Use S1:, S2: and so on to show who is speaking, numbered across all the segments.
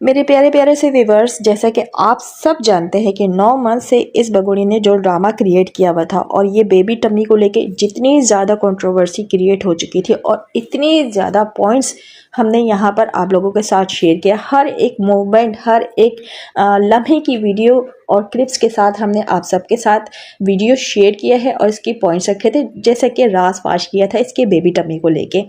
S1: मेरे प्यारे प्यारे से व्यूवर्स, जैसा कि आप सब जानते हैं कि 9 मंथ से इस बगुड़ी ने जो ड्रामा क्रिएट किया हुआ था और ये बेबी टमी को लेके जितनी ज़्यादा कंट्रोवर्सी क्रिएट हो चुकी थी और इतनी ज़्यादा पॉइंट्स हमने यहाँ पर आप लोगों के साथ शेयर किया। हर एक मूवमेंट, हर एक लम्हे की वीडियो और क्लिप्स के साथ हमने आप सबके साथ वीडियो शेयर किया है और इसकी पॉइंट्स रखे थे, जैसे कि राज फाश किया था इसके बेबी टमी को लेके।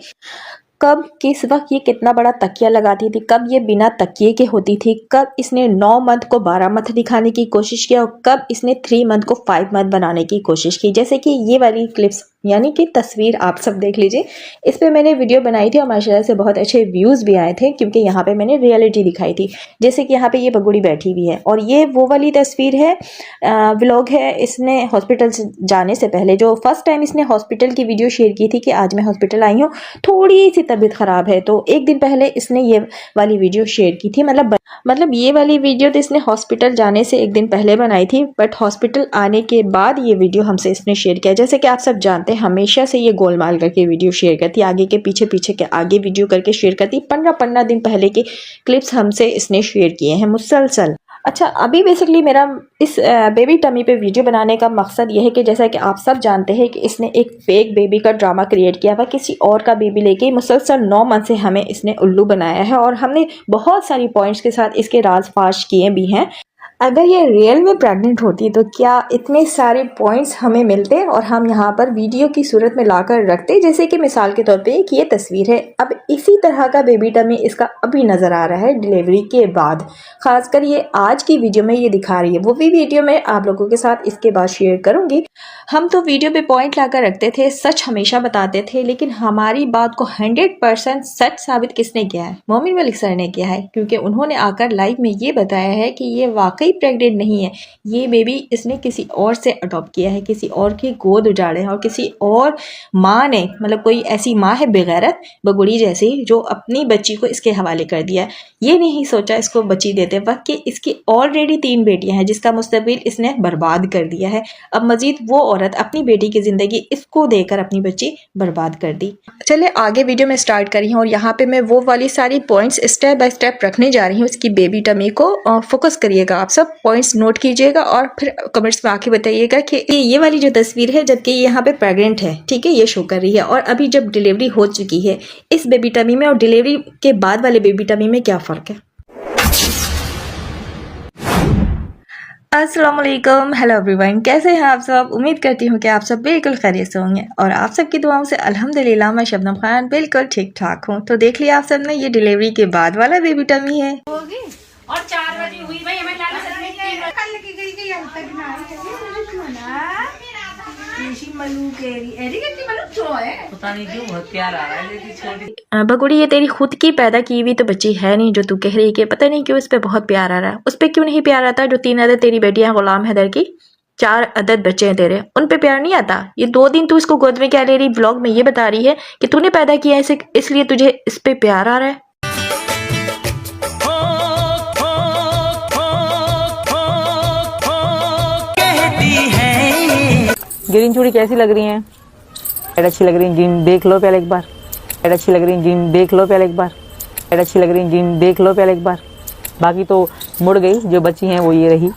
S1: कब किस वक्त ये कितना बड़ा तकिया लगाती थी, कब ये बिना तकिए के होती थी, कब इसने 9 मंथ को 12 मंथ दिखाने की कोशिश किया और कब इसने 3 मंथ को 5 मंथ बनाने की कोशिश की। जैसे कि ये वाली क्लिप्स यानी कि तस्वीर आप सब देख लीजिए। इस पे मैंने वीडियो बनाई थी और माशाल्लाह से बहुत अच्छे व्यूज़ भी आए थे, क्योंकि यहाँ पे मैंने रियलिटी दिखाई थी। जैसे कि यहाँ पे ये बगुड़ी बैठी हुई है और ये वो वाली तस्वीर है, व्लॉग है इसने हॉस्पिटल से जाने से पहले, जो फर्स्ट टाइम इसने हॉस्पिटल की वीडियो शेयर की थी कि आज मैं हॉस्पिटल आई हूँ, थोड़ी सी तबीयत ख़राब है। तो एक दिन पहले इसने ये वाली वीडियो शेयर की थी। मतलब ये वाली वीडियो तो इसने हॉस्पिटल जाने से एक दिन पहले बनाई थी, बट हॉस्पिटल आने के बाद ये वीडियो हमसे इसने शेयर किया। जैसे कि आप सब जानते हैं हमेशा से ये गोलमाल करके वीडियो शेयर करती, आगे के पीछे, पीछे के आगे वीडियो करके शेयर करती। 15 दिन पहले के क्लिप्स हमसे इसने शेयर किए हैं मुसलसल। अच्छा, अभी बेसिकली मेरा इस बेबी टमी पे वीडियो बनाने का मकसद ये है कि जैसा कि आप सब जानते हैं कि इसने एक फेक बेबी का ड्रामा क्रिएट किया हुआ, किसी और का बेबी लेके मुसलसल 9 मंथ से हमें इसने उल्लू बनाया है और हमने बहुत सारी पॉइंट्स के साथ इसके राज फाश किए भी हैं। अगर ये रियल में प्रेग्नेंट होती तो क्या इतने सारे पॉइंट्स हमें मिलते और हम यहाँ पर वीडियो की सूरत में लाकर रखते। जैसे कि मिसाल के तौर पे एक ये तस्वीर है, अब इसी तरह का बेबी टमी इसका अभी नज़र आ रहा है डिलीवरी के बाद। खासकर ये आज की वीडियो में ये दिखा रही है, वो भी वीडियो में आप लोगों के साथ इसके बाद शेयर करूँगी। हम तो वीडियो पे पॉइंट लाकर रखते थे, सच हमेशा बताते थे, लेकिन हमारी बात को 100% सच साबित किसने किया है? मोमिन मलिक सर ने किया है, क्योंकि उन्होंने आकर लाइव में ये बताया है कि ये वाकई प्रेग्नेंट नहीं है। ये बेबी इसने किसी और से अडॉप्ट किया है, किसी और की गोद उजाड़े हैं और किसी और माँ ने, मतलब कोई ऐसी माँ है बेगैरत बगुड़ी जैसी, जो अपनी बच्ची को इसके हवाले कर दिया। ये नहीं सोचा इसको बच्ची देते वक्त कि इसकी ऑलरेडी 3 बेटियां हैं जिसका मुस्तकबिल इसने बर्बाद कर दिया है। अब मजीद वो औरत अपनी बेटी की जिंदगी इसको देकर अपनी बच्ची बर्बाद कर दी। चले आगे वीडियो में स्टार्ट करी हूँ और यहाँ पे मैं वो वाली सारी पॉइंट्स स्टेप बाय स्टेप रखने जा रही हूँ इसकी बेबी टमी को। फोकस करिएगा, आप सब पॉइंट्स नोट कीजिएगा और फिर कमेंट्स में आके बताइएगा कि ये वाली जो तस्वीर है, जबकि यहाँ पे प्रेग्नेंट है, ठीक है, ये शो कर रही है, और अभी जब डिलीवरी हो चुकी है इस बेबी टमी में और डिलीवरी के बाद वाले बेबी टमी में क्या फ़र्क है। अस्सलाम वालेकुम, हेलो एवरीवन, कैसे हैं आप सब? उम्मीद करती हूँ कि आप सब बिल्कुल खैरियत से होंगे और आप सबकी दुआओं से अल्हम्दुलिल्लाह मैं शबनम खान बिल्कुल ठीक ठाक हूँ। तो देख लिया आप सब ने, ये डिलीवरी के बाद वाला बेबी टमी है।
S2: और 4 बजे हुई भाई, हमें लाना सच में कल की गई अब तक ना पता नहीं क्यों बहुत प्यार आ रहा है छोटी
S1: बगुड़ी। ये तेरी खुद की पैदा की हुई तो बच्ची है नहीं जो तू कह रही है कि पता नहीं क्यों इस पे बहुत प्यार आ रहा है। उस पे क्यों नहीं प्यार आता जो 3 अदद तेरी बेटियां गुलाम हैदर की, 4 अदद बच्चे हैं तेरे, उन पे प्यार नहीं आता? ये 2 दिन तू इसको गोद में क्या ले रही, व्लॉग में ये बता रही है कि तूने पैदा किया है इसलिए तुझे इस पे प्यार आ रहा है।
S3: ग्रीन चूड़ी कैसी लग रही हैं? अच्छी लग रही है, जीन देख लो पहले एक बार। अच्छी लग रही है, जीन देख लो पहले एक बार। अच्छी लग रही है, जीन देख लो पहले एक बार। बाकी तो मुड़ गई, जो बची हैं वो ये रही।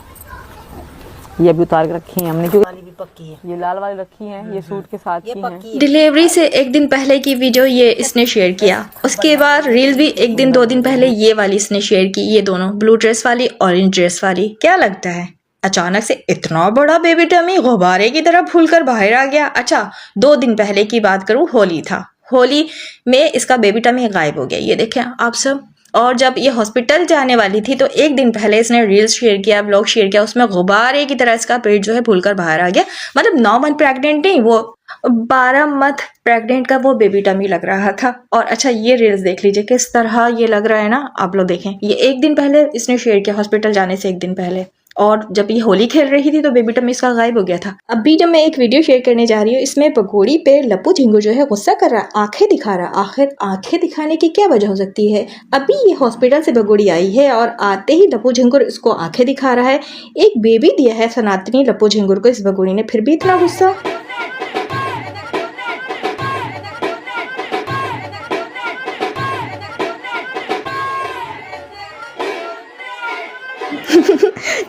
S3: ये अभी उतार के रखी हैं हमने, क्योंकि
S2: भी पक्की है।
S3: ये लाल वाली रखी हैं, ये सूट के साथ की हैं।
S1: डिलीवरी से एक दिन पहले की वीडियो ये इसने शेयर किया, उसके बाद रील भी एक दिन 2 दिन पहले ये वाली इसने शेयर की, ये दोनों ब्लू ड्रेस वाली, ऑरेंज ड्रेस वाली। क्या लगता है अचानक से इतना बड़ा बेबी टमी गुब्बारे की तरह फूलकर बाहर आ गया? अच्छा, 2 दिन पहले की बात करूं, होली था, होली में इसका बेबी टमी गायब हो गया, ये देखें आप सब। और जब ये हॉस्पिटल जाने वाली थी तो एक दिन पहले इसने रील्स शेयर किया, ब्लॉग शेयर किया, उसमें गुब्बारे की तरह इसका पेट जो है फूलकर बाहर आ गया। मतलब 9 मंथ प्रेग्नेंट नहीं, वो 12 मंथ प्रेग्नेंट का वो बेबी टमी लग रहा था। और अच्छा, ये रील्स देख लीजिए किस तरह ये लग रहा है ना, आप लोग देखें। ये एक दिन पहले इसने शेयर किया, हॉस्पिटल जाने से एक दिन पहले, और जब ये होली खेल रही थी तो बेबी टमी इसका गायब हो गया था। अभी जब मैं एक वीडियो शेयर करने जा रही हूँ, इसमें पकौड़ी पे लप्पू झिंगू जो है गुस्सा कर रहा है, आंखें दिखा रहा है। आखिर आंखें दिखाने की क्या वजह हो सकती है? अभी ये हॉस्पिटल से बगुड़ी आई है और आते ही लप्पू झिंगुर इसको आंखें दिखा रहा है। एक बेबी दिया है सनातनी लप्पू झिंगुर को इस बगुड़ी ने, फिर भी इतना गुस्सा।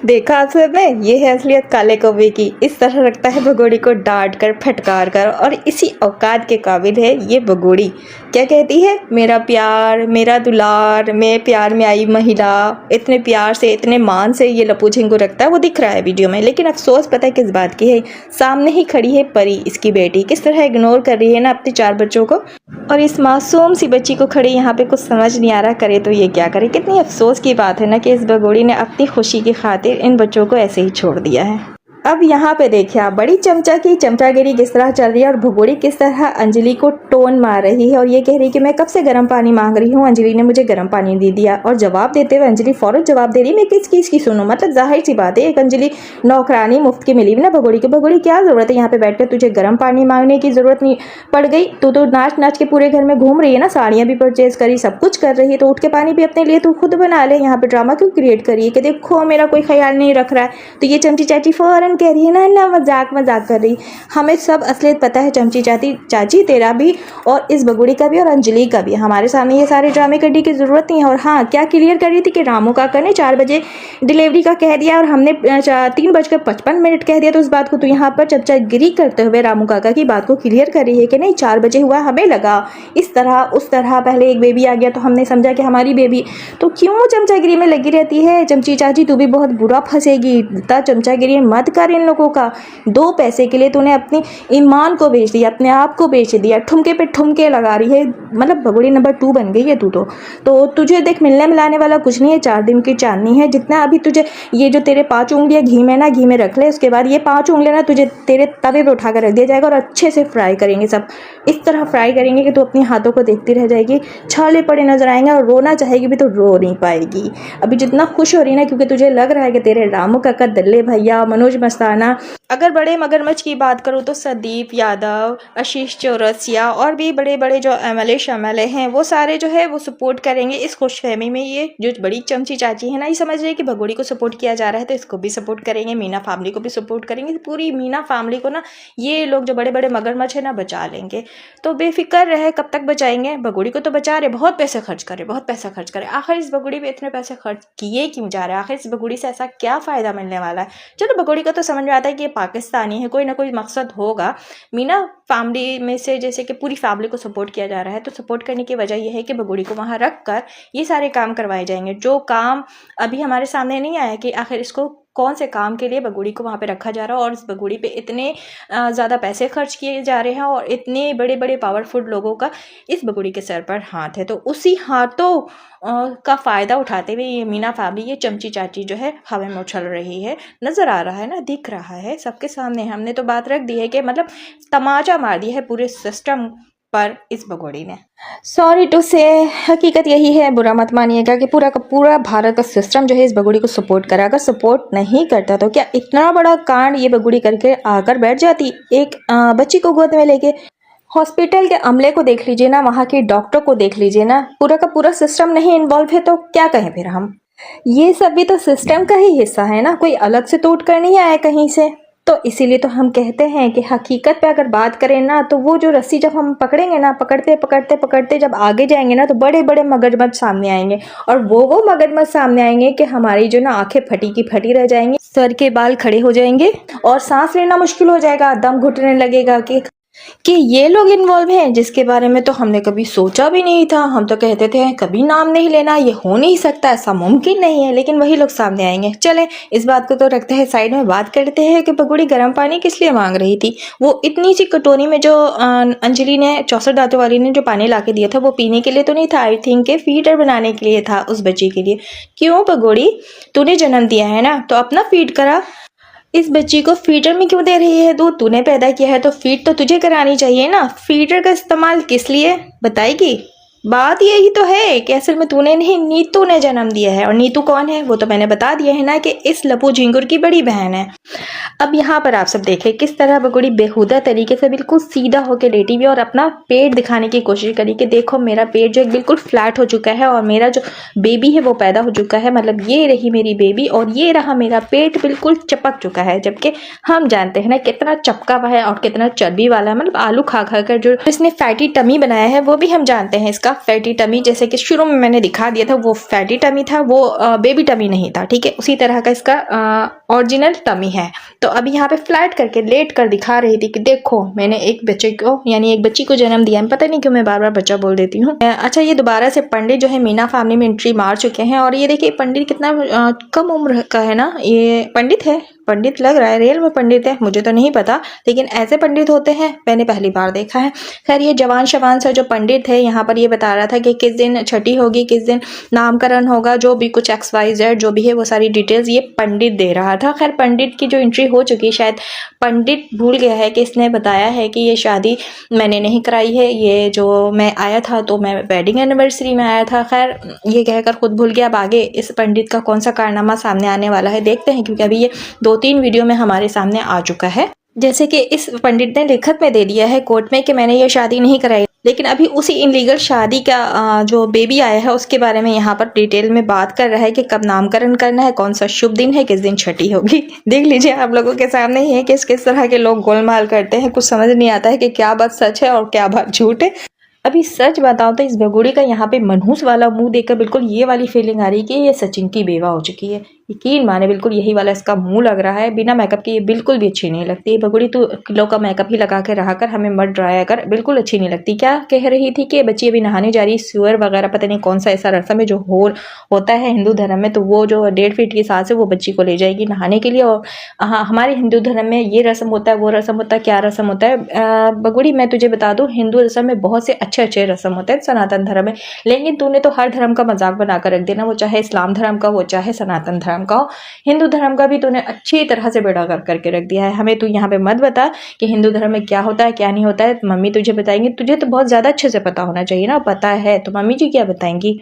S1: देखा आप सबने, ये है असलियत काले कौवे की। इस तरह रखता है भगोड़ी को डांट कर फटकार कर, और इसी औकात के काबिल है ये भगोड़ी। क्या कहती है, मेरा प्यार, मेरा दुलार, मैं प्यार में आई महिला। इतने प्यार से, इतने मान से ये लपू झिंगू रखता है, वो दिख रहा है वीडियो में। लेकिन अफसोस पता है किस बात की है, सामने ही खड़ी है परी, इसकी बेटी। किस तरह इग्नोर कर रही है ना अपने 4 बच्चों को, और इस मासूम सी बच्ची को खड़ी यहाँ पे कुछ समझ नहीं आ रहा, करे तो ये क्या करे। कितनी अफसोस की बात है ना कि इस भगोड़ी ने अपनी खुशी की खातिर इन बच्चों को ऐसे ही छोड़ दिया है। अब यहाँ पे देखिए आप, बड़ी चमचा की चमचागिरी किस तरह चल रही है, और भगोड़ी किस तरह अंजलि को टोन मार रही है और ये कह रही है कि मैं कब से गर्म पानी मांग रही हूँ, अंजलि ने मुझे गर्म पानी दे दिया। और जवाब देते हुए अंजलि फौरन जवाब दे रही है, मैं किस चीज़ की सुनूं। मतलब जाहिर सी बात है, एक अंजलि नौकरानी मुफ्त की मिली ना भगोड़ी की। भगोड़ी क्या ज़रूरत है यहाँ पे बैठ कर, तुझे गर्म पानी मांगने की ज़रूरत नहीं पड़ गई। तू तो नाच नाच के पूरे घर में घूम रही है ना, साड़ियाँ भी परचेज करी, सब कुछ कर रही है, तो उठ के पानी भी अपने लिए तू खुद बना ले। यहाँ पे ड्रामा क्यों क्रिएट करिए कि देखो मेरा कोई ख्याल नहीं रख रहा है। तो ये चमची चाची फौरन कह रही है ना मजाक कर रही। हमें सब असलियत पता है चमची चाची, तेरा भी और इस बगुड़ी का भी और अंजलि का भी। हमारे सामने ये सारे ड्रामे करने की ज़रूरत नहीं है। और हाँ, क्या क्लियर कर रही थी कि रामू काका ने 4 बजे डिलीवरी का कह दिया और हमने 3:55 कह दिया। तो उस बात को तो यहाँ पर चमचागिरी करते हुए रामू काका की बात को क्लियर कर रही है कि नहीं 4 बजे हुआ, हमें लगा इस तरह उस तरह, पहले एक बेबी आ गया तो हमने समझा कि हमारी बेबी। तो क्यों चमचागिरी में लगी रहती है चमची चाची, तू भी बहुत बुरा फंसेगी। इतना चमचागिरी मत कर इन लोगों का। 2 पैसे के लिए तूने अपनी ईमान को बेच दिया, अपने आप को बेच दिया, ठुमके पे ठुमके लगा रही है। मतलब भगोड़ी नंबर 2 बन गई है तू तो तुझे देख मिलने मिलाने वाला कुछ नहीं है। 4 दिन की चांदनी है। जितना अभी तुझे ये जो तेरे 5 उंगलियां घी में ना, घी में रख ले, उसके बाद ये 5 उंगलियां ना तुझे तेरे तवे पे उठा कर रख दिया जाएगा और अच्छे से फ्राई करेंगे। सब इस तरह फ्राई करेंगे कि तू अपने हाथों को देखती रह जाएगी, छाले पड़े नजर आएंगे और रोना चाहेगी भी तो रो नहीं पाएगी। अभी जितना खुश हो रही है ना, क्योंकि तुझे लग रहा है कि तेरे रामू काका, दल्ले भैया, मनोज मस्ताना, अगर बड़े मगरमच्छ की बात करूँ तो संदीप यादव, आशीष चौरसिया और भी बड़े बड़े जो MLA हैं, वो सारे जो है वो सपोर्ट करेंगे इस खुशफहमी में। ये जो बड़ी चमची चाची है ना, ये समझ रही है कि भगोड़ी को सपोर्ट किया जा रहा है तो इसको भी सपोर्ट करेंगे, मीना फैमिली को भी सपोर्ट करेंगे। पूरी मीना फैमिली को ना ये लोग जो बड़े बड़े मगरमच्छ है ना बचा लेंगे। तो बेफिक्र रहे, कब तक बचाएंगे भगोड़ी को? तो बचा रहे, बहुत पैसे खर्च करे, बहुत पैसा खर्च करे। आखिर इस भगोड़ी पे इतने पैसे खर्च किए क्यों जा रहे हैं? आखिर इस भगोड़ी से ऐसा क्या फ़ायदा मिलने वाला है? चलो भगोड़ी का तो समझ में आता है कि ये पाकिस्तानी है, कोई ना कोई मकसद होगा। मीना फैमिली में से जैसे कि पूरी फैमिली को सपोर्ट किया जा रहा है, तो सपोर्ट करने की वजह यह है कि भगोड़ी को वहाँ रख कर ये सारे काम करवाए जाएंगे। जो काम अभी हमारे सामने नहीं आया कि आखिर इसको कौन से काम के लिए भगोड़ी को वहाँ पे रखा जा रहा है और इस भगोड़ी पे इतने ज़्यादा पैसे खर्च किए जा रहे हैं और इतने बड़े बड़े पावरफुल लोगों का इस भगोड़ी के सर पर हाथ है। तो उसी हाथों का फ़ायदा उठाते हुए ये मीना फैमिली, ये चमची चाची जो है हवा में उछल रही है। नज़र आ रहा है ना, दिख रहा है सबके सामने। हमने तो बात रख दी है कि मतलब तमाचा मार दिया है पूरे सिस्टम पर इस भगोड़ी ने। सॉरी टू से, हकीकत यही है, बुरा मत मानिएगा कि पूरा का पूरा भारत का सिस्टम जो है इस भगोड़ी को सपोर्ट करा। अगर सपोर्ट नहीं करता तो क्या इतना बड़ा कांड ये भगोड़ी करके आकर बैठ जाती एक बच्ची को गोद में लेके? हॉस्पिटल के अमले को देख लीजिए ना, वहाँ के डॉक्टर को देख लीजिए ना, पूरा का पूरा सिस्टम नहीं इन्वॉल्व है तो क्या कहें फिर हम? ये सब भी तो सिस्टम का ही हिस्सा है ना, कोई अलग से टूट कर नहीं आया कहीं से। तो इसीलिए तो हम कहते हैं कि हकीकत पे अगर बात करें ना, तो वो जो रस्सी जब हम पकड़ेंगे ना, पकड़ते पकड़ते पकड़ते जब आगे जाएंगे ना, तो बड़े बड़े मगरमच्छ सामने आएंगे। और वो मगरमच्छ सामने आएंगे कि हमारी जो ना आंखें फटी की फटी रह जाएंगी, सर के बाल खड़े हो जाएंगे और सांस लेना मुश्किल हो जाएगा, दम घुटने लगेगा कि ये लोग इन्वॉल्व हैं जिसके बारे में तो हमने कभी सोचा भी नहीं था। हम तो कहते थे कभी नाम नहीं लेना, ये हो नहीं सकता, ऐसा मुमकिन नहीं है, लेकिन वही लोग सामने आएंगे। चले इस बात को तो रखते हैं साइड में, बात करते हैं कि भगोड़ी गर्म पानी किस लिए मांग रही थी। वो इतनी सी कटोरी में जो अंजलि ने 64 दांतों वाली ने जो पानी ला के दिया था वो पीने के लिए तो नहीं था, आई थिंक के फीडर बनाने के लिए था उस बच्ची के लिए। क्यों भगोड़ी, तूने जन्म दिया है ना तो अपना फीड करा। इस बच्ची को फीडर में क्यों दे रही है दूध? तूने पैदा किया है तो फीड तो तुझे करानी चाहिए ना। फीडर का इस्तेमाल किस लिए बताएगी? बात यही तो है कि असल में तूने नहीं, नीतू ने जन्म दिया है। और नीतू कौन है वो तो मैंने बता दिया है ना कि इस लपू झिंगुर की बड़ी बहन है। अब यहाँ पर आप सब देखें किस तरह भगोड़ी बेहुदा तरीके से बिल्कुल सीधा होकर लेटी हुई और अपना पेट दिखाने की कोशिश करी कि देखो मेरा पेट जो बिल्कुल फ्लैट हो चुका है और मेरा जो बेबी है वो पैदा हो चुका है, मतलब ये रही मेरी बेबी और ये रहा मेरा पेट बिल्कुल चपक चुका है। जबकि हम जानते हैं ना कितना चपका हुआ है और कितना चर्बी वाला है, मतलब आलू खा खा कर जो इसने फैटी टमी बनाया है वो भी हम जानते हैं इसका फैटी टमी, जैसे कि शुरू में मैंने दिखा दिया था वो फैटी टमी था, वो बेबी टमी नहीं था, ठीक है। उसी तरह का इसका ओरिजिनल टमी है। तो अभी यहाँ पे फ्लैट करके लेट कर दिखा रही थी कि देखो मैंने एक बच्चे को यानी एक बच्ची को जन्म दिया है। पता नहीं क्यों मैं बार बार बच्चा बोल देती हूँ। अच्छा, ये दोबारा से पंडित जो है मीना फैमिली में एंट्री मार चुके हैं। और ये देखिए पंडित कितना कम उम्र का है ना, ये पंडित है, पंडित लग रहा है, रियल में पंडित है, मुझे तो नहीं पता, लेकिन ऐसे पंडित होते हैं मैंने पहली बार देखा है। खैर ये जवान शवान सा जो पंडित है यहाँ पर ये बता रहा था कि किस दिन छठी होगी, किस दिन नामकरण होगा, जो भी कुछ XYZ जो भी है वो सारी डिटेल्स ये पंडित दे रहा था। खैर पंडित की जो एंट्री हो चुकी, शायद पंडित भूल गया है कि इसने बताया है कि ये शादी मैंने नहीं कराई है, ये जो मैं आया था तो मैं वेडिंग एनिवर्सरी में आया था। खैर ये कहकर खुद भूल गया। अब आगे इस पंडित का कौन सा कारनामा सामने आने वाला है देखते हैं, क्योंकि अभी ये 2-3 वीडियो में हमारे सामने आ चुका है। जैसे कि इस पंडित ने लिखत में दे दिया है कोर्ट में कि मैंने ये शादी नहीं कराई, लेकिन अभी उसी इनलीगल शादी का जो बेबी आया है उसके बारे में यहाँ पर डिटेल में बात कर रहा है कि कब नामकरण करना है, कौन सा शुभ दिन है, किस दिन छठी होगी। देख लीजिए आप लोगों के सामने ही है कि किस तरह के लोग गोलमाल करते हैं। कुछ समझ नहीं आता है कि क्या बात सच है और क्या बात झूठ है। अभी सच बताओ तो इस बगुड़ी का यहाँ पे मनहूस वाला मुंह देखकर बिल्कुल ये वाली फीलिंग आ रही है कि ये सचिन की बेवा हो चुकी है। यकीन माने बिल्कुल यही वाला इसका मुंह लग रहा है। बिना मेकअप के ये बिल्कुल भी अच्छी नहीं लगती। बगुड़ी तू किलो का मेकअप ही लगा के रहा कर, हमें मत डराया कर, बिल्कुल अच्छी नहीं लगती। क्या कह रही थी कि बच्ची अभी नहाने जा रही, सुअर वगैरह पता नहीं कौन सा ऐसा रस्म है जो होता है हिंदू धर्म में, तो वो जो 1.5 फीट की सास है वो बच्ची को ले जाएगी नहाने के लिए। और हाँ, हमारे हिंदू धर्म में ये रस्म होता है, वो रस्म होता है, क्या रस्म होता है बगुड़ी मैं तुझे बता दूं, हिंदू रस्म में बहुत से अच्छे अच्छे रस्म होते हैं सनातन धर्म में, लेकिन तूने तो हर धर्म का मजाक बनाकर रख देना, वो चाहे इस्लाम धर्म का हो चाहे सनातन धर्म का हो। हिंदू धर्म का भी तूने अच्छी तरह से बेड़ा कर करके रख दिया है। हमें तू यहाँ पे मत बता कि हिंदू धर्म में क्या होता है क्या नहीं होता है, मम्मी तुझे बताएंगी, तुझे तो बहुत ज्यादा अच्छे से पता होना चाहिए ना, पता है तो मम्मी जी क्या बताएंगी।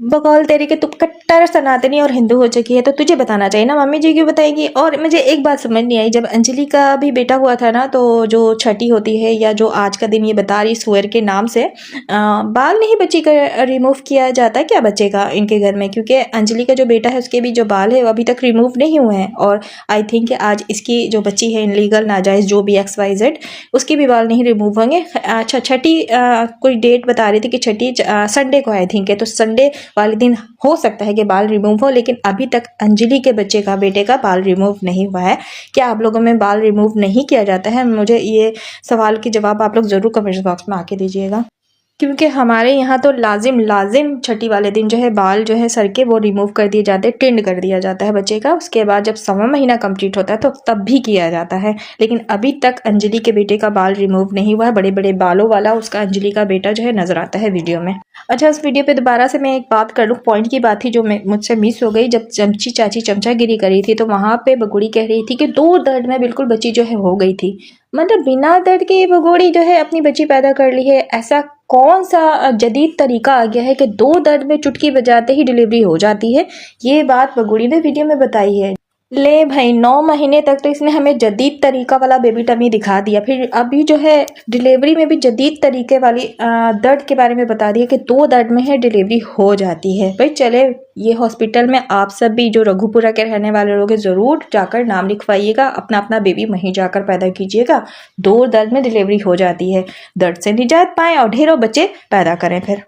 S1: बकौल तेरी के तू कट्टर सनातनी और हिंदू हो चुकी है तो तुझे बताना चाहिए ना, मम्मी जी क्यों बताएगी। और मुझे एक बात समझ नहीं आई, जब अंजलि का भी बेटा हुआ था ना, तो जो छठी होती है या जो आज का दिन ये बता रही सुअर के नाम से बाल नहीं बच्ची का रिमूव किया जाता क्या बच्चे का इनके घर में, क्योंकि अंजलि का जो बेटा है उसके भी जो बाल है वो अभी तक रिमूव नहीं हुए हैं। और आई थिंक आज इसकी जो बच्ची है इनलीगल नाजायज़ जो भी XYZ उसके भी बाल नहीं रिमूव होंगे। अच्छा छठी कोई डेट बता रही थी कि छठी संडे को आई थिंक है, तो संडे वाले दिन हो सकता है कि बाल रिमूव हो, लेकिन अभी तक अंजलि के बच्चे का बेटे का बाल रिमूव नहीं हुआ है। क्या आप लोगों में बाल रिमूव नहीं किया जाता है? मुझे ये सवाल के जवाब आप लोग ज़रूर कमेंट बॉक्स में आके दीजिएगा, क्योंकि हमारे यहाँ तो लाजिम छठी वाले दिन जो है बाल जो है सर के वो रिमूव कर दिए जाते हैं, टिंड कर दिया जाता है बच्चे का। उसके बाद जब 1वां महीना कंप्लीट होता है तो तब भी किया जाता है, लेकिन अभी तक अंजलि के बेटे का बाल रिमूव नहीं हुआ है। बड़े बड़े बालों वाला उसका अंजलि का बेटा जो है नजर आता है वीडियो में। अच्छा, उस वीडियो पे दोबारा से मैं एक बात कर लूँ, पॉइंट की बात थी जो मुझसे मिस हो गई। जब चमची चाची चमचागिरी करी थी तो वहाँ पे बगुड़ी कह रही थी कि 2 दर्द में बिल्कुल बच्ची जो है हो गई थी, मतलब बिना दर्द के बगुड़ी जो है अपनी बच्ची पैदा कर ली है। ऐसा कौन सा जदीद तरीका आ गया है कि 2 दर्द में चुटकी बजाते ही डिलीवरी हो जाती है? ये बात बगुड़ी ने वीडियो में बताई है। ले भाई 9 महीने तक तो इसने हमें जदीद तरीका वाला बेबी टमी दिखा दिया, फिर अभी जो है डिलीवरी में भी जदीद तरीके वाली दर्द के बारे में बता दिया कि 2 दर्द में है डिलीवरी हो जाती है। भाई चले, ये हॉस्पिटल में आप सब भी जो रघुपुरा के रहने वाले लोग हैं ज़रूर जाकर नाम लिखवाइएगा, अपना अपना बेबी वहीं जाकर पैदा कीजिएगा। 2 दर्द में डिलीवरी हो जाती है, दर्द से निजात पाएँ और ढेरों बच्चे पैदा करें फिर।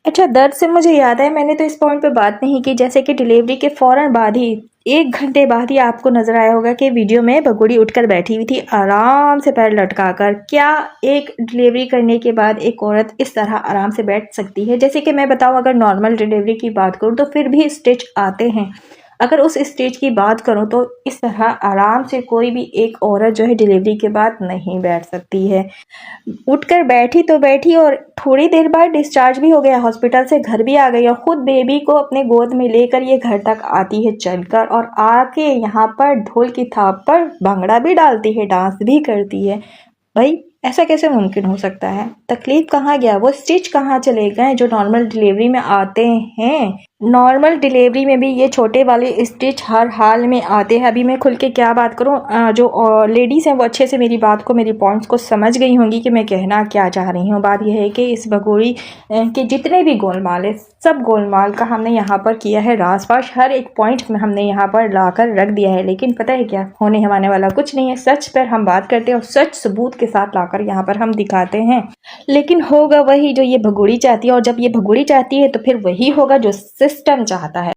S1: अच्छा, दर्द से मुझे याद है, मैंने तो इस पॉइंट पे बात नहीं की, जैसे कि डिलीवरी के फ़ौरन बाद ही 1 घंटे बाद ही आपको नजर आया होगा कि वीडियो में बगुड़ी उठकर बैठी हुई थी आराम से पैर लटका कर। क्या एक डिलीवरी करने के बाद एक औरत इस तरह आराम से बैठ सकती है? जैसे कि मैं बताऊं, अगर नॉर्मल डिलीवरी की बात करूं तो फिर भी स्टिच आते हैं, अगर उस स्टेज की बात करूं तो इस तरह आराम से कोई भी एक औरत जो है डिलीवरी के बाद नहीं बैठ सकती है। उठकर बैठी तो बैठी और थोड़ी देर बाद डिस्चार्ज भी हो गया हॉस्पिटल से, घर भी आ गई और खुद बेबी को अपने गोद में लेकर ये घर तक आती है चलकर, और आके यहाँ पर ढोल की थाप पर भांगड़ा भी डालती है, डांस भी करती है। भाई ऐसा कैसे मुमकिन हो सकता है? तकलीफ कहाँ गया? वो स्टिच कहाँ चले गए जो नॉर्मल डिलीवरी में आते हैं? नॉर्मल डिलीवरी में भी ये छोटे वाले स्टिच हर हाल में आते हैं। अभी मैं खुल के क्या बात करूं, जो लेडीज़ हैं वो अच्छे से मेरी बात को, मेरी पॉइंट्स को समझ गई होंगी कि मैं कहना क्या चाह रही हूं। बात यह है कि इस भगोड़ी के जितने भी गोलमाल है, सब गोलमाल का हमने यहाँ पर किया है रासपाश। हर एक पॉइंट में हमने यहाँ पर लाकर रख दिया है, लेकिन पता है क्या, होने हमारे वाला कुछ नहीं है। सच पर हम बात करते हैं और सच सबूत के साथ लाकर यहाँ पर हम दिखाते हैं, लेकिन होगा वही जो ये भगोड़ी चाहती है। और जब ये भगोड़ी चाहती है तो फिर वही होगा जो सिस्टम चाहता है।